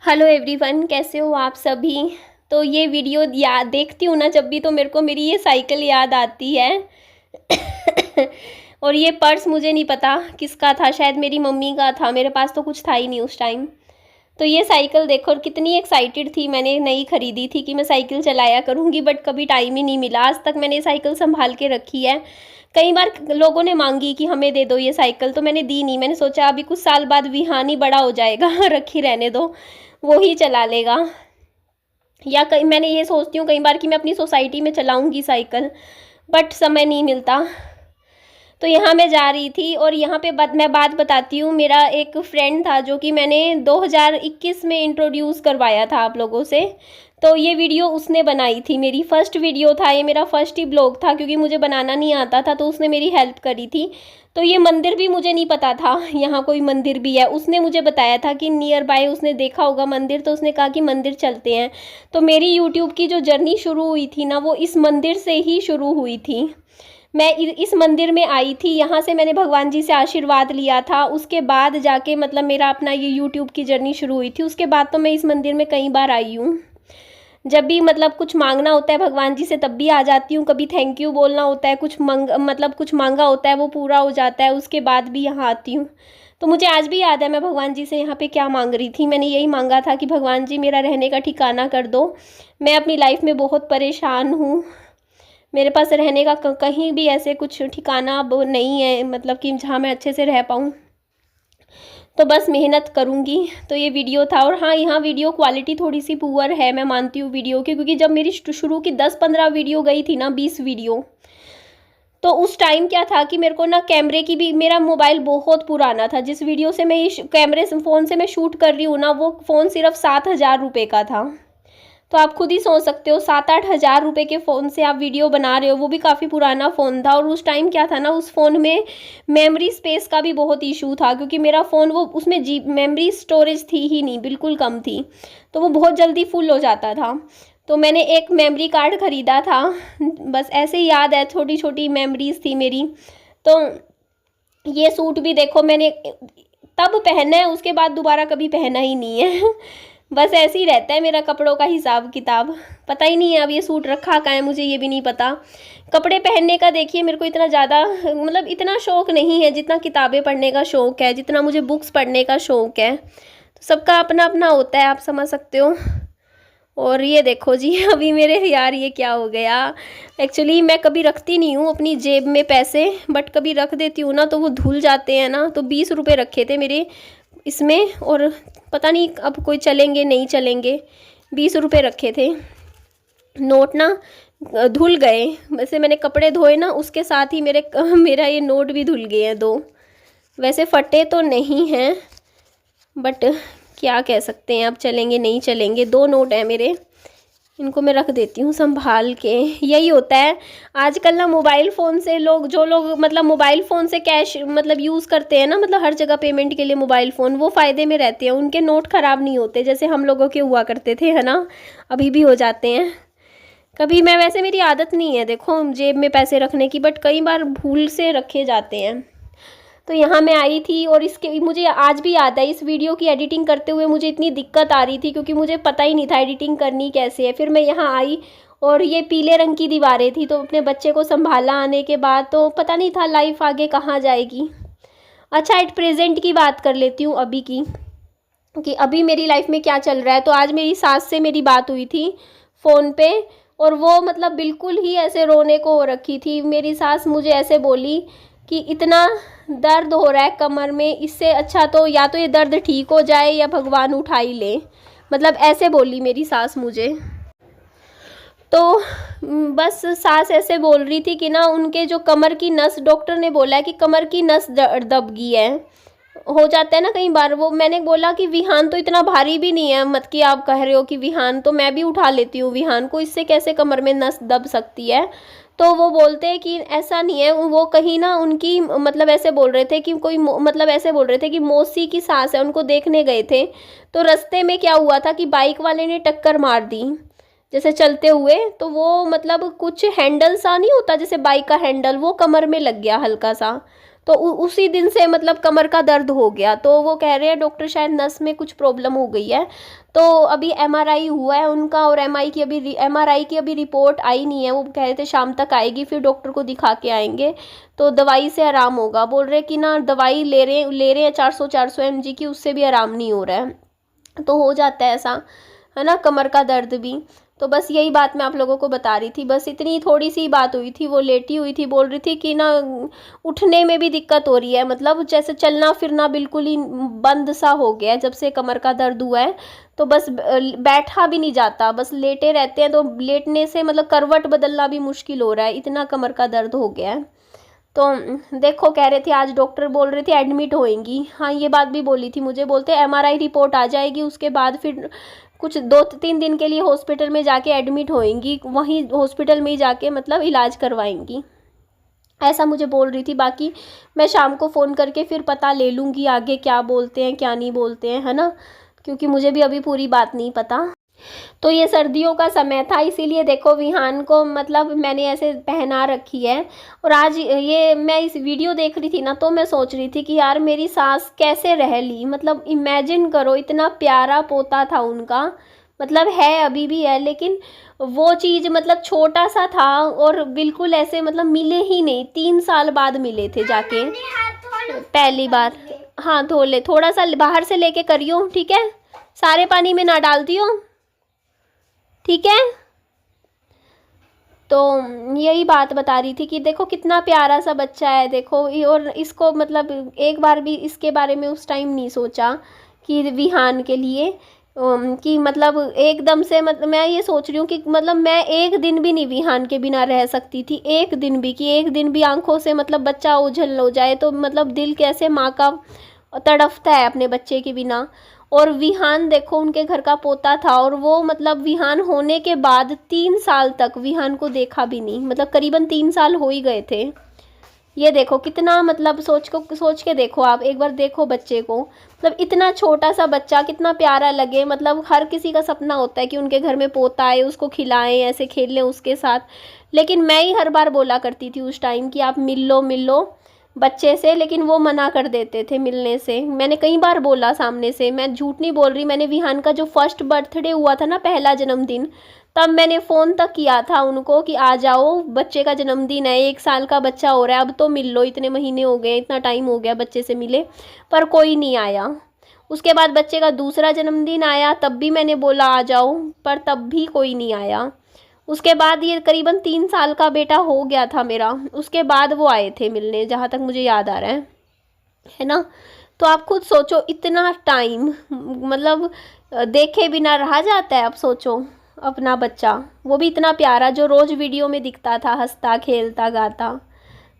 Hello everyone, कैसे हो आप सभी। तो ये वीडियो याद देखती हूँ ना जब भी, तो मेरे को मेरी ये साइकिल याद आती है। और ये पर्स मुझे नहीं पता किसका था, शायद मेरी मम्मी का था, मेरे पास तो कुछ था ही नहीं उस टाइम। तो ये साइकिल देखो, और कितनी एक्साइटेड थी, मैंने नई खरीदी थी कि मैं साइकिल चलाया करूँगी, बट कभी टाइम ही नहीं मिला। आज तक मैंने ये साइकिल संभाल के रखी है। कई बार लोगों ने मांगी कि हमें दे दो ये साइकिल, तो मैंने दी नहीं। मैंने सोचा अभी कुछ साल बाद विहान ही बड़ा हो जाएगा, रखी रहने दो, वो ही चला लेगा। या कई मैंने ये सोचती हूँ कई बार कि मैं अपनी सोसाइटी में चलाऊंगी साइकिल, बट समय नहीं मिलता। तो यहाँ मैं जा रही थी, और यहाँ पे मैं बात बताती हूँ। मेरा एक फ्रेंड था जो कि मैंने 2021 में इंट्रोड्यूस करवाया था आप लोगों से। तो ये वीडियो उसने बनाई थी, मेरी फर्स्ट वीडियो था ये, मेरा फर्स्ट ही ब्लॉग था, क्योंकि मुझे बनाना नहीं आता था, तो उसने मेरी हेल्प करी थी। तो ये मंदिर भी मुझे नहीं पता था, यहाँ कोई मंदिर भी है। उसने मुझे बताया था कि नियर बाय उसने देखा होगा मंदिर, तो उसने कहा कि मंदिर चलते हैं। तो मेरी यूट्यूब की जो जर्नी शुरू हुई थी ना, वो इस मंदिर से ही शुरू हुई थी। मैं इस मंदिर में आई थी, यहाँ से मैंने भगवान जी से आशीर्वाद लिया था। उसके बाद जाके मतलब मेरा अपना ये यूट्यूब की जर्नी शुरू हुई थी। उसके बाद तो मैं इस मंदिर में कई बार आई हूँ। जब भी मतलब कुछ मांगना होता है भगवान जी से, तब भी आ जाती हूँ। कभी थैंक यू बोलना होता है, कुछ मांगा होता है, वो पूरा हो जाता है, उसके बाद भी यहाँ आती हूँ। तो मुझे आज भी याद है मैं भगवान जी से यहाँ पे क्या मांग रही थी। मैंने यही मांगा था कि भगवान जी मेरा रहने का ठिकाना कर दो। मैं अपनी लाइफ में बहुत परेशान हूँ। मेरे पास रहने का कहीं भी ऐसे कुछ ठिकाना अब नहीं है, मतलब कि जहाँ मैं अच्छे से रह पाऊँ। तो बस मेहनत करूँगी। तो ये वीडियो था। और हाँ, यहाँ वीडियो क्वालिटी थोड़ी सी पुअर है, मैं मानती हूँ वीडियो की, क्योंकि जब मेरी शुरू की 10-15 वीडियो गई थी ना, 20 वीडियो, तो उस टाइम क्या था कि मेरे को ना कैमरे की भी, मेरा मोबाइल बहुत पुराना था। जिस वीडियो से मैं ये कैमरे से फ़ोन से मैं शूट कर रही हूँ ना, वो फ़ोन सिर्फ 7,000 रुपये का था। तो आप खुद ही सोच सकते हो, 7-8 हज़ार रुपये के फ़ोन से आप वीडियो बना रहे हो, वो भी काफ़ी पुराना फ़ोन था। और उस टाइम क्या था ना, उस फ़ोन में मेमोरी स्पेस का भी बहुत इशू था, क्योंकि मेरा फ़ोन वो उसमें जी मेमोरी स्टोरेज थी ही नहीं, बिल्कुल कम थी। तो वो बहुत जल्दी फुल हो जाता था। तो मैंने एक मेमोरी कार्ड ख़रीदा था, बस ऐसे ही याद है, छोटी छोटी मेमोरीज थी मेरी। तो ये सूट भी देखो, मैंने तब पहना है, उसके बाद दोबारा कभी पहना ही नहीं है। बस ऐसे ही रहता है मेरा कपड़ों का हिसाब किताब। पता ही नहीं है अब ये सूट रखा कहाँ है, मुझे ये भी नहीं पता। कपड़े पहनने का देखिए, मेरे को इतना ज़्यादा मतलब इतना शौक़ नहीं है जितना किताबें पढ़ने का शौक़ है, जितना मुझे बुक्स पढ़ने का शौक़ है। तो सबका अपना अपना होता है, आप समझ सकते हो। और ये देखो जी, अभी मेरे यार ये क्या हो गया। एक्चुअली मैं कभी रखती नहीं हूँ अपनी जेब में पैसे, बट कभी रख देती हूँ ना तो वो धुल जाते हैं ना। तो 20 रुपये रखे थे मेरे इसमें, और पता नहीं अब कोई चलेंगे नहीं चलेंगे। 20 रुपये रखे थे नोट ना, धुल गए। वैसे मैंने कपड़े धोए ना, उसके साथ ही मेरा ये नोट भी धुल गए हैं 2। वैसे फटे तो नहीं हैं, बट क्या कह सकते हैं, अब चलेंगे नहीं चलेंगे। 2 नोट हैं मेरे, इनको मैं रख देती हूँ संभाल के। यही होता है आजकल ना, मोबाइल फ़ोन से जो लोग मतलब मोबाइल फ़ोन से कैश मतलब यूज़ करते हैं ना, मतलब हर जगह पेमेंट के लिए मोबाइल फ़ोन, वो फ़ायदे में रहते हैं। उनके नोट ख़राब नहीं होते जैसे हम लोगों के हुआ करते थे, है ना। अभी भी हो जाते हैं कभी। मैं वैसे मेरी आदत नहीं है देखो जेब में पैसे रखने की, बट कई बार भूल से रखे जाते हैं। तो यहाँ मैं आई थी, और इसके मुझे आज भी याद है, इस वीडियो की एडिटिंग करते हुए मुझे इतनी दिक्कत आ रही थी, क्योंकि मुझे पता ही नहीं था एडिटिंग करनी कैसे है। फिर मैं यहाँ आई, और ये पीले रंग की दीवारें थी, तो अपने बच्चे को संभाला आने के बाद, तो पता नहीं था लाइफ आगे कहाँ जाएगी। अच्छा, एट प्रेजेंट की बात कर लेती हूँ, अभी की, कि अभी मेरी लाइफ में क्या चल रहा है। तो आज मेरी सास से मेरी बात हुई थी फ़ोन पे, और वो मतलब बिल्कुल ही ऐसे रोने को हो रखी थी। मेरी सास मुझे ऐसे बोली कि इतना दर्द हो रहा है कमर में, इससे अच्छा तो या तो ये दर्द ठीक हो जाए या भगवान उठा ही ले। मतलब ऐसे बोली मेरी सास मुझे। तो बस सास ऐसे बोल रही थी कि ना, उनके जो कमर की नस, डॉक्टर ने बोला है कि कमर की नस दब गई है। हो जाता है ना कई बार। वो मैंने बोला कि विहान तो इतना भारी भी नहीं है, मत कि आप कह रहे हो कि विहान तो मैं भी उठा लेती हूँ विहान को, इससे कैसे कमर में नस दब सकती है। तो वो बोलते हैं कि ऐसा नहीं है, वो कहीं ना उनकी मतलब ऐसे बोल रहे थे कि कोई मतलब ऐसे बोल रहे थे कि मौसी की सास है, उनको देखने गए थे। तो रास्ते में क्या हुआ था कि बाइक वाले ने टक्कर मार दी जैसे चलते हुए। तो वो मतलब कुछ हैंडल सा नहीं होता जैसे बाइक का हैंडल, वो कमर में लग गया हल्का सा। तो उसी दिन से मतलब कमर का दर्द हो गया। तो वो कह रहे हैं डॉक्टर शायद नस में कुछ प्रॉब्लम हो गई है। तो अभी एमआरआई हुआ है उनका, और एमआरआई की अभी रिपोर्ट आई नहीं है। वो कह रहे थे शाम तक आएगी, फिर डॉक्टर को दिखा के आएंगे तो दवाई से आराम होगा। बोल रहे कि ना दवाई ले रहे हैं 400 mg की, उससे भी आराम नहीं हो रहा है। तो हो जाता है ऐसा, है ना, कमर का दर्द भी। तो बस यही बात मैं आप लोगों को बता रही थी, बस इतनी थोड़ी सी बात हुई थी। वो लेटी हुई थी, बोल रही थी कि ना उठने में भी दिक्कत हो रही है, मतलब जैसे चलना फिरना बिल्कुल ही बंद सा हो गया है जब से कमर का दर्द हुआ है। तो बस बैठा भी नहीं जाता, बस लेटे रहते हैं। तो लेटने से मतलब करवट बदलना भी मुश्किल हो रहा है, इतना कमर का दर्द हो गया है। तो देखो, कह रहे थे आज डॉक्टर बोल रहे थे एडमिट होएंगी। हाँ, ये बात भी बोली थी मुझे, बोलते एमआरआई रिपोर्ट आ जाएगी, उसके बाद फिर कुछ 2-3 दिन के लिए हॉस्पिटल में जाके एडमिट होएंगी, वहीं हॉस्पिटल में ही जाके मतलब इलाज करवाएंगी, ऐसा मुझे बोल रही थी। बाकी मैं शाम को फ़ोन करके फिर पता ले लूँगी आगे क्या बोलते हैं क्या नहीं बोलते हैं, है ना, क्योंकि मुझे भी अभी पूरी बात नहीं पता। तो ये सर्दियों का समय था, इसीलिए देखो विहान को मतलब मैंने ऐसे पहना रखी है। और आज ये मैं इस वीडियो देख रही थी ना, तो मैं सोच रही थी कि यार मेरी सास कैसे रह ली, मतलब इमेजिन करो, इतना प्यारा पोता था उनका, मतलब है अभी भी है, लेकिन वो चीज़ मतलब छोटा सा था और बिल्कुल ऐसे मतलब मिले ही नहीं। 3 साल बाद मिले थे जाके पहली बार। हाँ धो ले, थोड़ा सा बाहर से लेके करियो, ठीक है, सारे पानी में ना डाल दियो, ठीक है। तो यही बात बता रही थी कि देखो कितना प्यारा सा बच्चा है, देखो। और इसको मतलब एक बार भी इसके बारे में उस टाइम नहीं सोचा कि विहान के लिए कि मतलब एकदम से मतलब मैं ये सोच रही हूँ कि मतलब मैं एक दिन भी नहीं विहान के बिना रह सकती थी, एक दिन भी, कि एक दिन भी आंखों से मतलब बच्चा ओझल हो जाए तो मतलब दिल कैसे माँ का तड़फता है अपने बच्चे के बिना। और विहान देखो उनके घर का पोता था, और वो मतलब विहान होने के बाद 3 साल तक विहान को देखा भी नहीं, मतलब करीबन 3 साल हो ही गए थे। ये देखो कितना मतलब सोच के देखो आप एक बार, देखो बच्चे को, मतलब इतना छोटा सा बच्चा कितना प्यारा लगे। मतलब हर किसी का सपना होता है कि उनके घर में पोता आए, उसको खिलाएं, ऐसे खेल लें उसके साथ। लेकिन मैं ही हर बार बोला करती थी उस टाइम कि आप मिल लो बच्चे से, लेकिन वो मना कर देते थे मिलने से। मैंने कई बार बोला सामने से, मैं झूठ नहीं बोल रही। मैंने विहान का जो फर्स्ट बर्थडे हुआ था ना, पहला जन्मदिन, तब मैंने फ़ोन तक किया था उनको कि आ जाओ, बच्चे का जन्मदिन है, 1 साल का बच्चा हो रहा है, अब तो मिल लो, इतने महीने हो गए, इतना टाइम हो गया बच्चे से मिले, पर कोई नहीं आया। उसके बाद बच्चे का दूसरा जन्मदिन आया, तब भी मैंने बोला आ जाओ, पर तब भी कोई नहीं आया। उसके बाद ये करीबन 3 साल का बेटा हो गया था मेरा, उसके बाद वो आए थे मिलने, जहाँ तक मुझे याद आ रहा है ना। तो आप खुद सोचो, इतना टाइम मतलब देखे बिना रहा जाता है। अब सोचो अपना बच्चा, वो भी इतना प्यारा, जो रोज़ वीडियो में दिखता था हंसता खेलता गाता,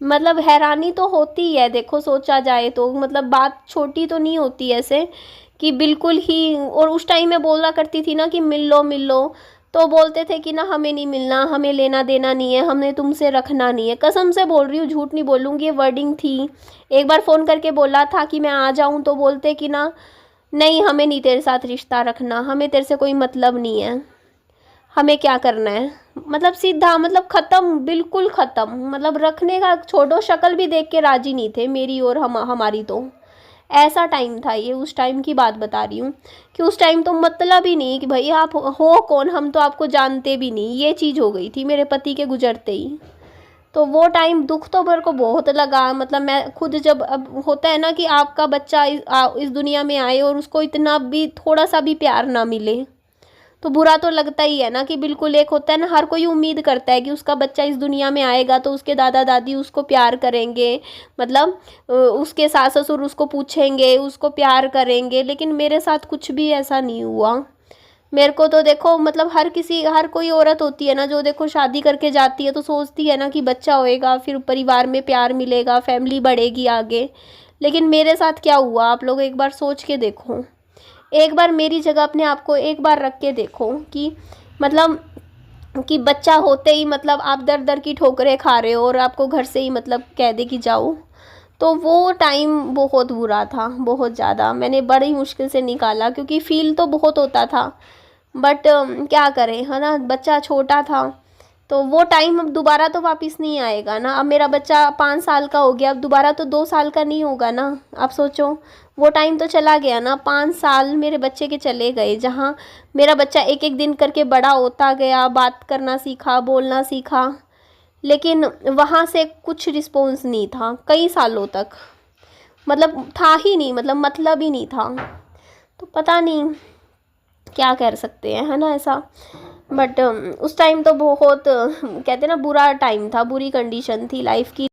मतलब हैरानी तो होती ही है। देखो सोचा जाए तो मतलब बात छोटी तो नहीं होती ऐसे कि बिल्कुल ही। और उस टाइम मैं बोला करती थी ना कि मिल लो, तो बोलते थे कि ना हमें नहीं मिलना, हमें लेना देना नहीं है, हमने तुमसे रखना नहीं है। कसम से बोल रही हूँ, झूठ नहीं बोलूँगी, ये वर्डिंग थी। एक बार फ़ोन करके बोला था कि मैं आ जाऊँ, तो बोलते कि ना नहीं, हमें नहीं तेरे साथ रिश्ता रखना, हमें तेरे से कोई मतलब नहीं है, हमें क्या करना है, मतलब सीधा, मतलब ख़त्म, बिल्कुल ख़त्म। मतलब रखने का छोड़ो, शक्ल भी देख के राज़ी नहीं थे मेरी और हमारी। तो ऐसा टाइम था ये, उस टाइम की बात बता रही हूँ कि उस टाइम तो मतलब ही नहीं कि भाई आप हो कौन, हम तो आपको जानते भी नहीं, ये चीज़ हो गई थी मेरे पति के गुजरते ही। तो वो टाइम दुख तो मेरे को बहुत लगा। मतलब मैं खुद, जब अब होता है ना कि आपका बच्चा इस दुनिया में आए और उसको इतना भी थोड़ा सा भी प्यार ना मिले, तो बुरा तो लगता ही है ना। कि बिल्कुल एक होता है ना, हर कोई उम्मीद करता है कि उसका बच्चा इस दुनिया में आएगा तो उसके दादा दादी उसको प्यार करेंगे, मतलब उसके सास ससुर उसको पूछेंगे, उसको प्यार करेंगे। लेकिन मेरे साथ कुछ भी ऐसा नहीं हुआ। मेरे को तो देखो मतलब हर कोई औरत होती है ना, जो देखो शादी करके जाती है तो सोचती है ना कि बच्चा होएगा, फिर परिवार में प्यार मिलेगा, फैमिली बढ़ेगी आगे। लेकिन मेरे साथ क्या हुआ, आप लोग एक बार सोच के देखो, एक बार मेरी जगह अपने आप को एक बार रख के देखो कि मतलब कि बच्चा होते ही मतलब आप दर दर की ठोकरें खा रहे हो और आपको घर से ही मतलब कह दे कि जाओ। तो वो टाइम बहुत बुरा था, बहुत ज़्यादा। मैंने बड़ी मुश्किल से निकाला, क्योंकि फील तो बहुत होता था, बट क्या करें, है ना, बच्चा छोटा था। तो वो टाइम अब दोबारा तो वापस नहीं आएगा ना। अब मेरा बच्चा 5 साल का हो गया, अब दोबारा तो 2 साल का नहीं होगा ना। आप सोचो, वो टाइम तो चला गया ना, 5 साल मेरे बच्चे के चले गए, जहाँ मेरा बच्चा एक एक दिन करके बड़ा होता गया, बात करना सीखा, बोलना सीखा, लेकिन वहाँ से कुछ रिस्पॉन्स नहीं था कई सालों तक, मतलब था ही नहीं, मतलब ही नहीं था। तो पता नहीं क्या कर सकते हैं, है ना ऐसा। बट उस टाइम तो बहुत कहते हैं ना बुरा टाइम था, बुरी कंडीशन थी लाइफ की।